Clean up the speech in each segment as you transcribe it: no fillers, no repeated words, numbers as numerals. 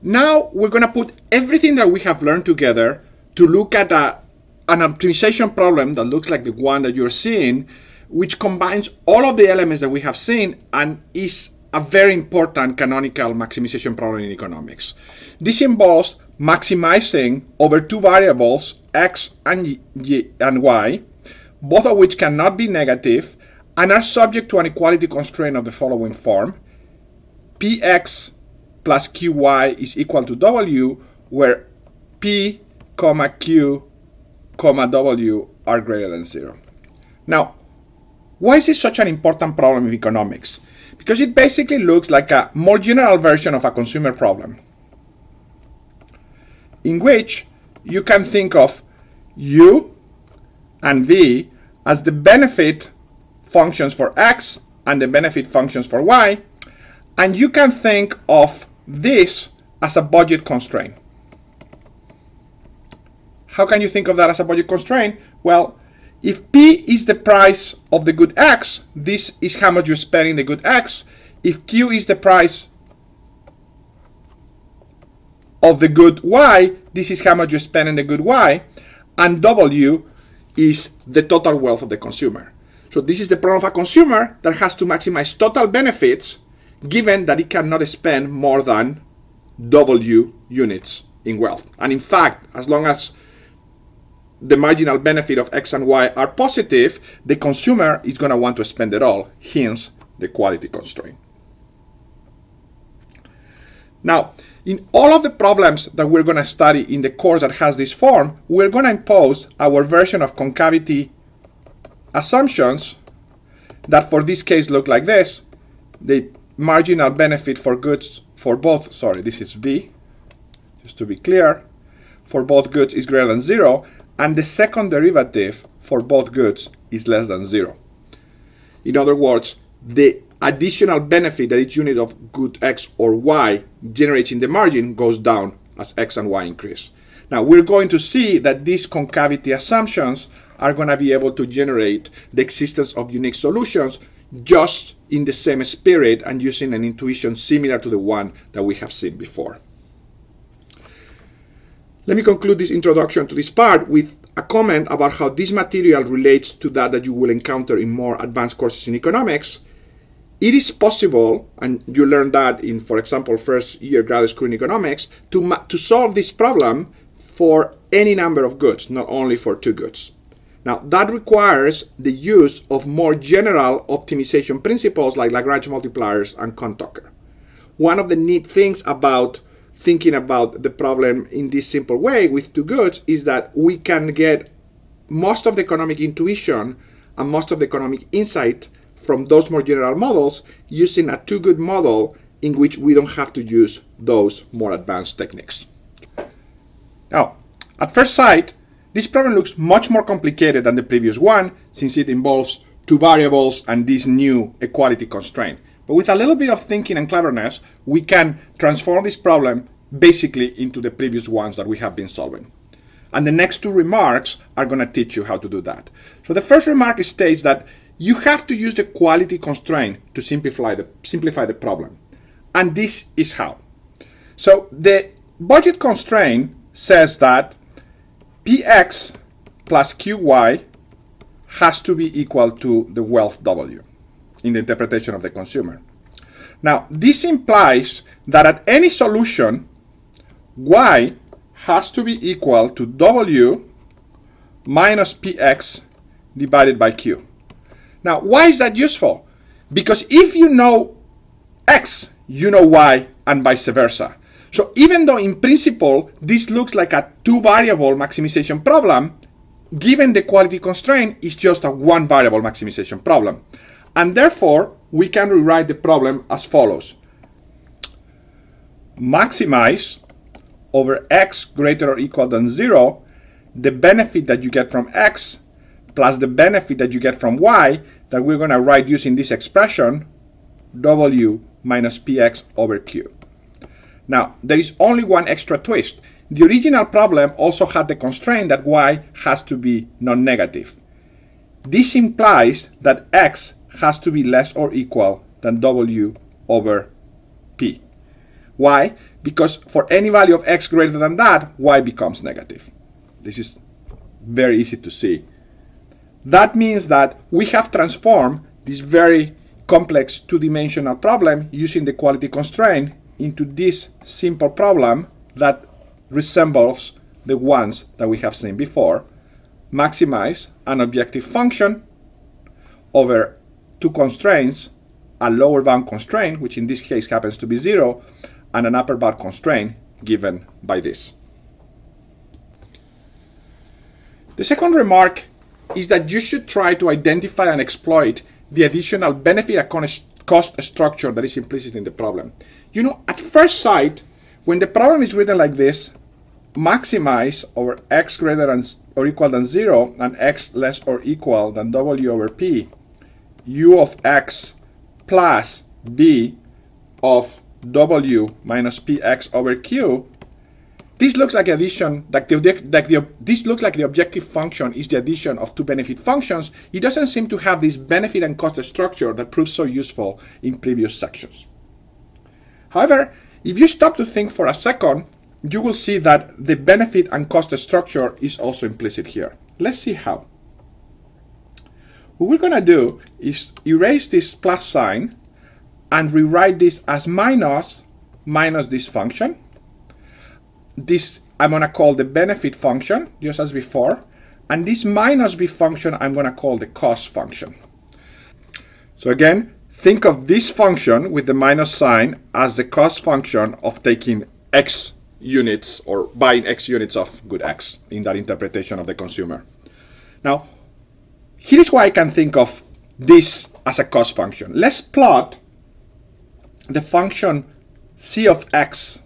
Now we're going to put everything that we have learned together to look at an optimization problem that looks like the one that you're seeing, which combines all of the elements that we have seen and is a very important canonical maximization problem in economics. This involves maximizing over two variables, x and y, both of which cannot be negative and are subject to an equality constraint of the following form: px plus qy is equal to w, where p, q, w are greater than 0. Now, why is this such an important problem in economics? Because it basically looks like a more general version of a consumer problem, in which you can think of u and v as the benefit functions for x and the benefit functions for y, and you can think of this as a budget constraint. How can you think of that as a budget constraint? Well, if P is the price of the good X, this is how much you're spending the good X. If Q is the price of the good Y, this is how much you're spending the good Y. And W is the total wealth of the consumer. So this is the problem of a consumer that has to maximize total benefits, given that it cannot spend more than W units in wealth. And in fact, as long as the marginal benefit of X and Y are positive, the consumer is going to want to spend it all, hence the quality constraint. Now, in all of the problems that we're going to study in the course that has this form, we're going to impose our version of concavity assumptions that for this case look like this. The marginal benefit for goods for both, sorry, this is V, just to be clear, for both goods is greater than 0, and the second derivative for both goods is less than 0. In other words, the additional benefit that each unit of good X or Y generates in the margin goes down as X and Y increase. Now, we're going to see that these concavity assumptions are going to be able to generate the existence of unique solutions just in the same spirit and using an intuition similar to the one that we have seen before. Let me conclude this introduction to this part with a comment about how this material relates to that you will encounter in more advanced courses in economics. It is possible, and you learn that in, for example, first year graduate school in economics, to solve this problem for any number of goods, not only for two goods. Now, that requires the use of more general optimization principles like Lagrange multipliers and Kohn-Tucker. One of the neat things about thinking about the problem in this simple way with two goods is that we can get most of the economic intuition and most of the economic insight from those more general models using a two-good model in which we don't have to use those more advanced techniques. Now, at first sight, this problem looks much more complicated than the previous one since it involves two variables and this new equality constraint. But with a little bit of thinking and cleverness, we can transform this problem basically into the previous ones that we have been solving. And the next two remarks are going to teach you how to do that. So the first remark states that you have to use the quality constraint to simplify the problem. And this is how. So the budget constraint says that Px plus Qy has to be equal to the wealth W in the interpretation of the consumer. Now, this implies that at any solution, Y has to be equal to W minus Px divided by Q. Now, why is that useful? Because if you know X, you know Y, and vice versa. So even though in principle this looks like a two-variable maximization problem, given the quality constraint, it's just a one-variable maximization problem. And therefore, we can rewrite the problem as follows. Maximize over X greater or equal than 0 the benefit that you get from X plus the benefit that you get from Y, that we're going to write using this expression, W minus Px over Q. Now, there is only one extra twist. The original problem also had the constraint that Y has to be non-negative. This implies that X has to be less or equal than W over P. Why? because for any value of x greater than that, y becomes negative. This is very easy to see. That means that we have transformed this very complex two-dimensional problem using the quality constraint into this simple problem that resembles the ones that we have seen before. Maximize an objective function over two constraints, a lower bound constraint, which in this case happens to be 0, and an upper bound constraint given by this. The second remark is that you should try to identify and exploit the additional benefit and cost structure that is implicit in the problem. You know, at first sight, when the problem is written like this, maximize over x greater than or equal than 0 and x less or equal than w over p, u of x plus b of w minus px over q, this looks like addition, this looks like the objective function is the addition of two benefit functions. It doesn't seem to have this benefit and cost structure that proved so useful in previous sections. However, if you stop to think for a second, you will see that the benefit and cost structure is also implicit here. Let's see how. What we're going to do is erase this plus sign and rewrite this as minus this function. This I'm going to call the benefit function, just as before. And this minus b function I'm going to call the cost function. So again, think of this function with the minus sign as the cost function of taking x units or buying x units of good x in that interpretation of the consumer. Now, here's why I can think of this as a cost function. Let's plot the function c of x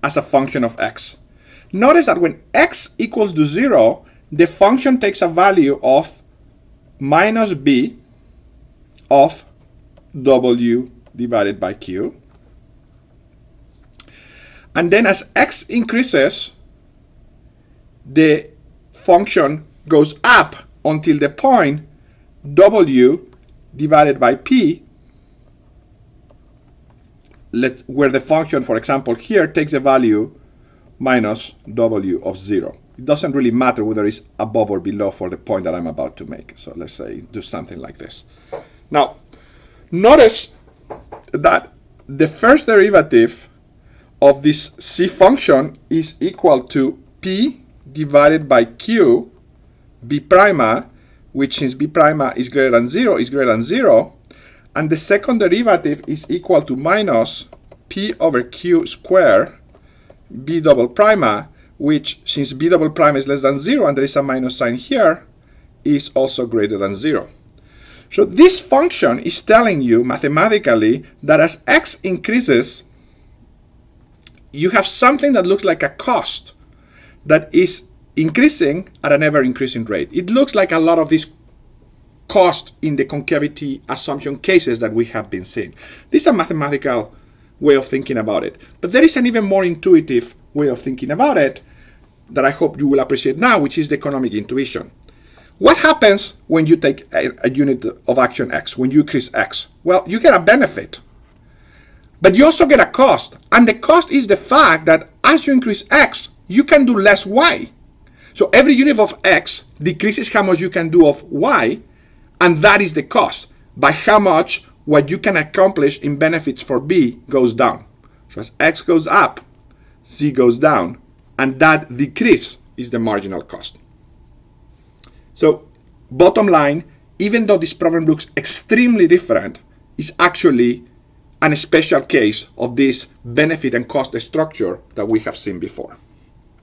as a function of x. Notice that when x equals to 0, the function takes a value of minus b of w divided by q. And then as x increases, the function goes up until the point w divided by p, where the function, for example, here takes a value minus w of 0. It doesn't really matter whether it's above or below for the point that I'm about to make. So let's say do something like this. Now, notice that the first derivative of this c function is equal to p divided by q b prima, which since b prima is greater than 0 is greater than 0, and the second derivative is equal to minus p over q squared b double prima, which since b double prima is less than 0 and there is a minus sign here, is also greater than 0. So this function is telling you mathematically that as x increases, you have something that looks like a cost that is increasing at an ever-increasing rate. It looks like a lot of these cost in the concavity assumption cases that we have been seeing. This is a mathematical way of thinking about it. But there is an even more intuitive way of thinking about it that I hope you will appreciate now, which is the economic intuition. What happens when you take a unit of action x, when you increase x? Well, you get a benefit. But you also get a cost, and the cost is the fact that as you increase x, you can do less y. So every unit of x decreases how much you can do of y, and that is the cost, by how much what you can accomplish in benefits for b goes down. So as x goes up, c goes down, and that decrease is the marginal cost. So bottom line, even though this problem looks extremely different, it's actually a special case of this benefit and cost structure that we have seen before.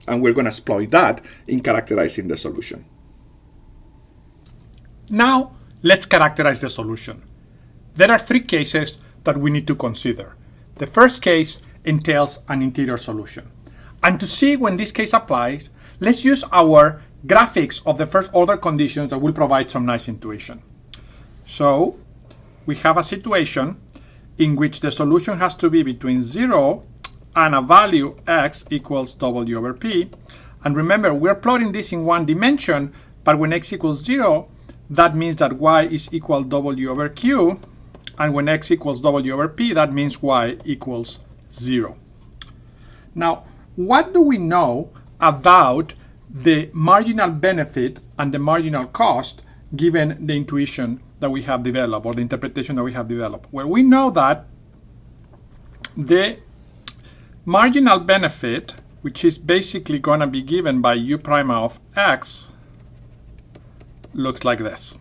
And we're going to exploit that in characterizing the solution. Now, let's characterize the solution. There are three cases that we need to consider. The first case entails an interior solution. And to see when this case applies, let's use our graphics of the first order conditions that will provide some nice intuition. So, we have a situation in which the solution has to be between 0 and a value x equals w over p. And remember, we're plotting this in one dimension, but when x equals 0, that means that y is equal w over q. And when x equals w over p, that means y equals 0. Now, what do we know about the marginal benefit and the marginal cost given the intuition that we have developed or the interpretation that we have developed? Well, we know that the marginal benefit, which is basically going to be given by u prime of x, looks like this.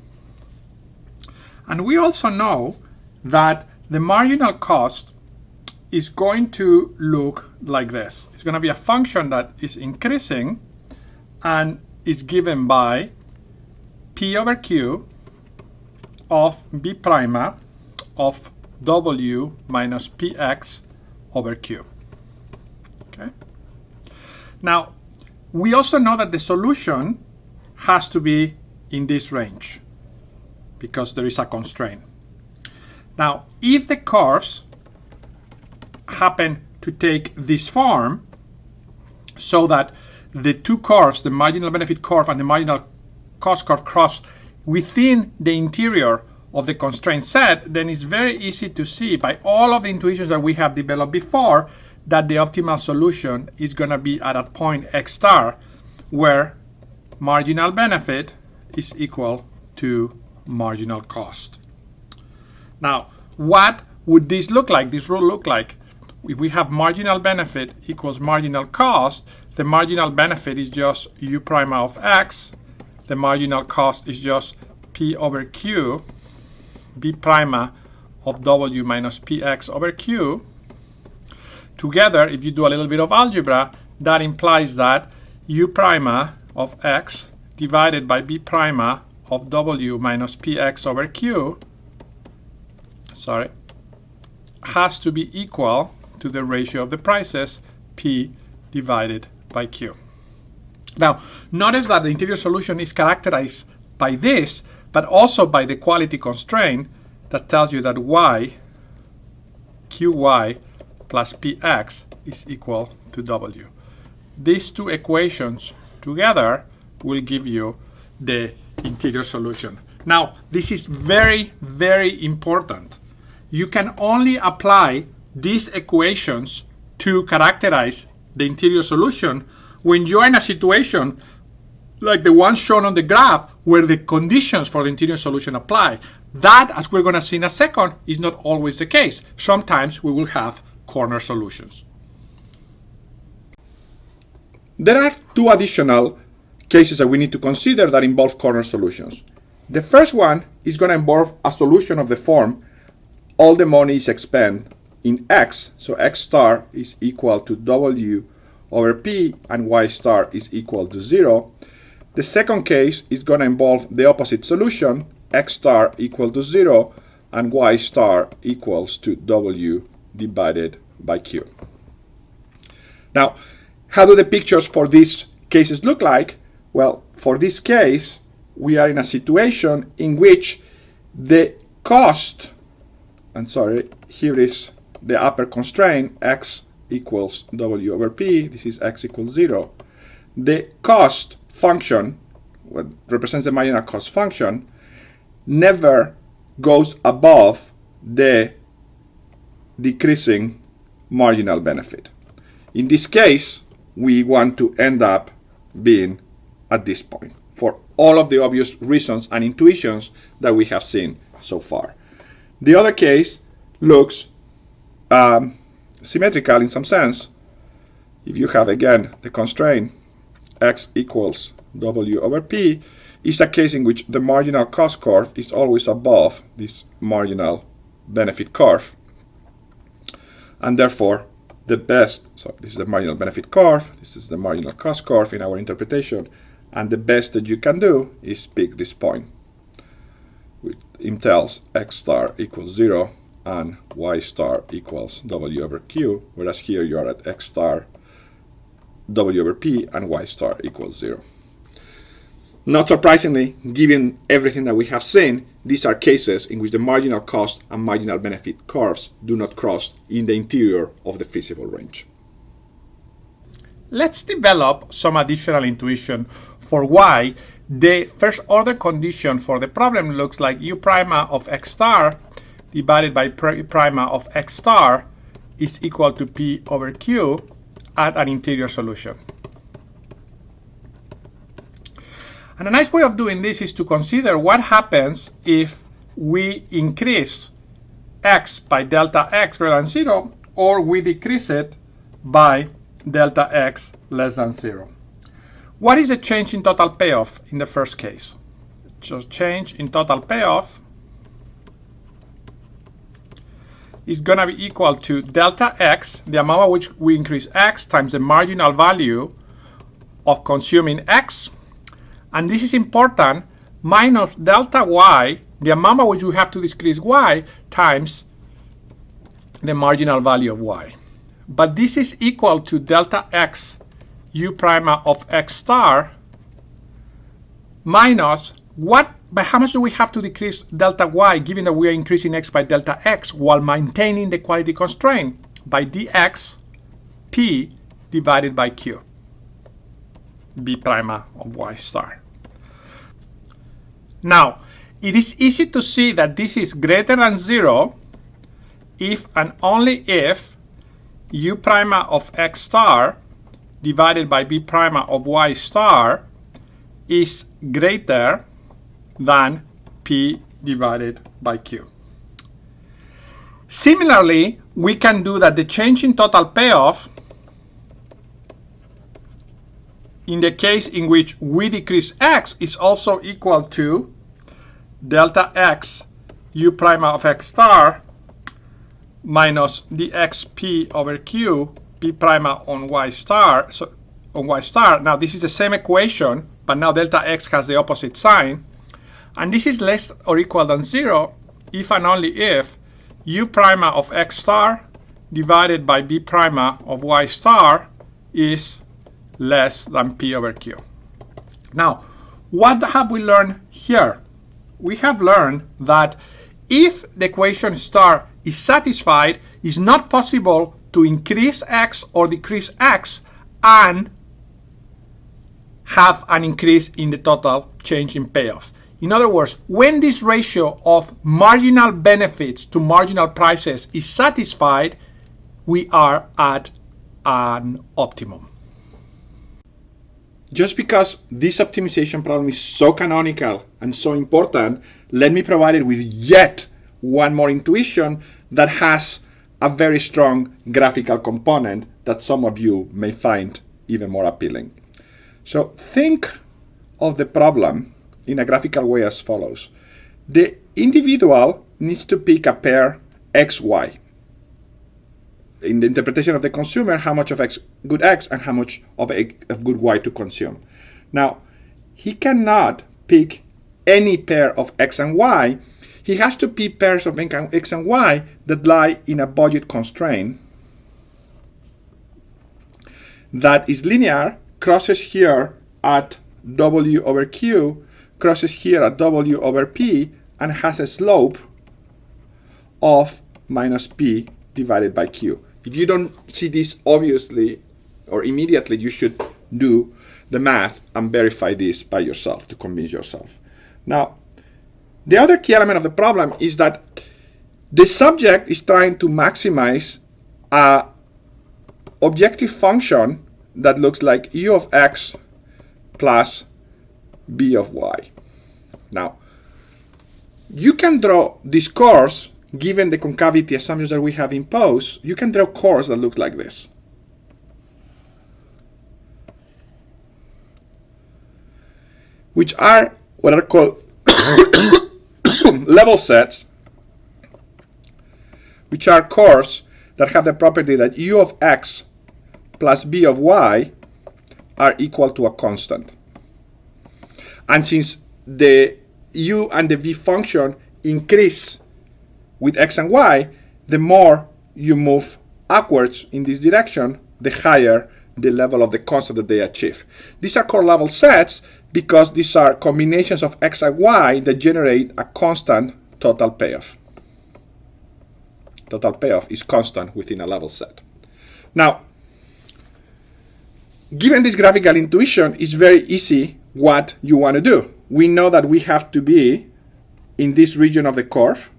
And we also know that the marginal cost is going to look like this. It's going to be a function that is increasing and is given by p over q of b prima of w minus px over q. Okay. Now, we also know that the solution has to be in this range because there is a constraint. Now, if the curves happen to take this form so that the two curves, the marginal benefit curve and the marginal cost curve, cross within the interior of the constraint set, then it's very easy to see by all of the intuitions that we have developed before that the optimal solution is going to be at a point x star where marginal benefit is equal to marginal cost. Now, what would this look like? This rule look like if we have marginal benefit equals marginal cost, the marginal benefit is just u prime of x, the marginal cost is just p over q, b prima of w minus px over q. Together, if you do a little bit of algebra, that implies that u prima of x divided by b prima of w minus px over q, has to be equal to the ratio of the prices, p divided by q. Now, notice that the interior solution is characterized by this, but also by the quality constraint that tells you that y, qy plus px is equal to w. These two equations together will give you the interior solution. Now, this is very, very important. You can only apply these equations to characterize the interior solution when you're in a situation like the one shown on the graph where the conditions for the interior solution apply. That, as we're going to see in a second, is not always the case. Sometimes we will have corner solutions. There are two additional cases that we need to consider that involve corner solutions. The first one is going to involve a solution of the form all the money is expended in x, so x star is equal to w over p and y star is equal to 0. The second case is going to involve the opposite solution, x star equal to 0 and y star equals to w divided by q. Now, how do the pictures for these cases look like? Well, for this case, we are in a situation in which the cost, here is the upper constraint, x equals w over p, this is x equals 0. The cost function, what represents the marginal cost function, never goes above the decreasing marginal benefit. In this case, we want to end up being at this point for all of the obvious reasons and intuitions that we have seen so far. The other case looks symmetrical in some sense. If you have again the constraint x equals w over p, is a case in which the marginal cost curve is always above this marginal benefit curve, and therefore the best, so this is the marginal benefit curve, this is the marginal cost curve in our interpretation, and the best that you can do is pick this point which entails x star equals 0 and y star equals w over q, whereas here you are at x star w over p and y star equals 0. Not surprisingly, given everything that we have seen, these are cases in which the marginal cost and marginal benefit curves do not cross in the interior of the feasible range. Let's develop some additional intuition for why the first order condition for the problem looks like u prima of x star divided by p prima of x star is equal to p over q, at an interior solution. And a nice way of doing this is to consider what happens if we increase x by delta x greater than 0, or we decrease it by delta x less than 0. What is the change in total payoff in the first case? So change in total payoff is going to be equal to delta x, the amount at which we increase x, times the marginal value of consuming x, and this is important, minus delta y, the amount at which we have to decrease y, times the marginal value of y. But this is equal to delta x u prime of x star minus what, by how much do we have to decrease delta y, given that we are increasing x by delta x while maintaining the quality constraint, by dx p divided by q, b prime of y star. Now, it is easy to see that this is greater than 0 if and only if u prime of x star divided by b prime of y star is greater than p divided by q. Similarly, we can do that the change in total payoff in the case in which we decrease x is also equal to delta x u prime of x star minus dxp over q p prime on y star. So on y star, now this is the same equation, but now delta x has the opposite sign, and this is less or equal than 0 if and only if u prime of x star divided by b prime of y star is less than p over q. Now, what have we learned here? We have learned that if the equation star is satisfied, it's not possible to increase x or decrease x and have an increase in the total change in payoff. In other words, when this ratio of marginal benefits to marginal prices is satisfied, we are at an optimum. Just because this optimization problem is so canonical and so important, let me provide it with yet one more intuition that has a very strong graphical component that some of you may find even more appealing. So think of the problem in a graphical way as follows. The individual needs to pick a pair XY. In the interpretation of the consumer, how much of good X and how much of good Y to consume. Now, he cannot pick any pair of X and Y. He has to pick pairs of X and Y that lie in a budget constraint that is linear, crosses here at W over Q, crosses here at W over P, and has a slope of minus P divided by Q. If you don't see this obviously or immediately, you should do the math and verify this by yourself to convince yourself. Now, the other key element of the problem is that the subject is trying to maximize an objective function that looks like u of x plus b of y. Now, you can draw this course, given the concavity assumptions that we have imposed, you can draw a course that looks like this. Which are what are called level sets, which are cores that have the property that u of x plus b of y are equal to a constant. And since the u and the v function increase with x and y, the more you move upwards in this direction, the higher the level of the constant that they achieve. These are core level sets because these are combinations of x and y that generate a constant total payoff. Total payoff is constant within a level set. Now, given this graphical intuition, it's very easy what you want to do. We know that we have to be in this region of the curve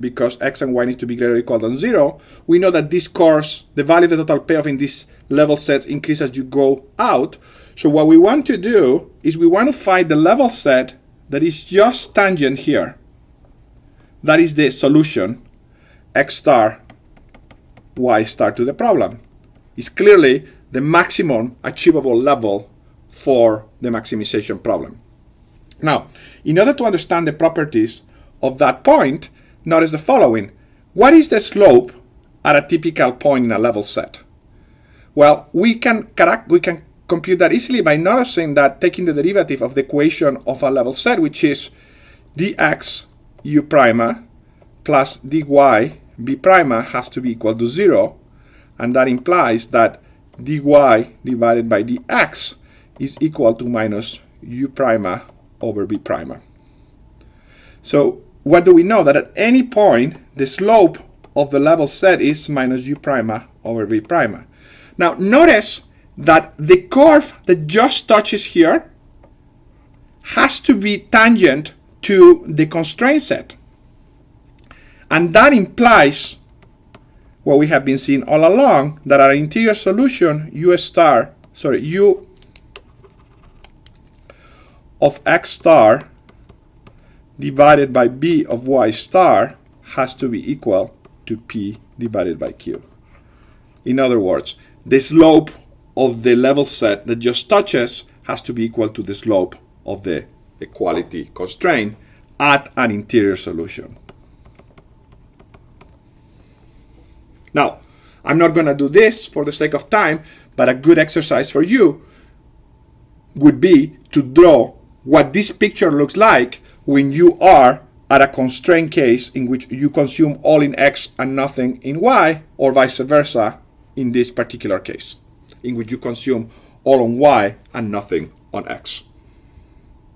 because x and y need to be greater or equal than 0, we know that this course, the value of the total payoff in this level set increases as you go out. So what we want to do is we want to find the level set that is just tangent here. That is the solution, x star, y star to the problem. It's clearly the maximum achievable level for the maximization problem. Now, in order to understand the properties of that point, notice the following. What is the slope at a typical point in a level set? Well, we can compute that easily by noticing that taking the derivative of the equation of a level set, which is dx u prima plus dy b prima has to be equal to 0, and that implies that dy divided by dx is equal to minus u prima over b prima. So what do we know? That at any point the slope of the level set is minus u prima over v prima. Now notice that the curve that just touches here has to be tangent to the constraint set, and that implies what we have been seeing all along, that our interior solution u of x star divided by b of y star has to be equal to p divided by q. In other words, the slope of the level set that just touches has to be equal to the slope of the equality constraint at an interior solution. Now, I'm not going to do this for the sake of time, but a good exercise for you would be to draw what this picture looks like when you are at a constraint case in which you consume all in x and nothing in y, or vice versa in this particular case, in which you consume all on y and nothing on x.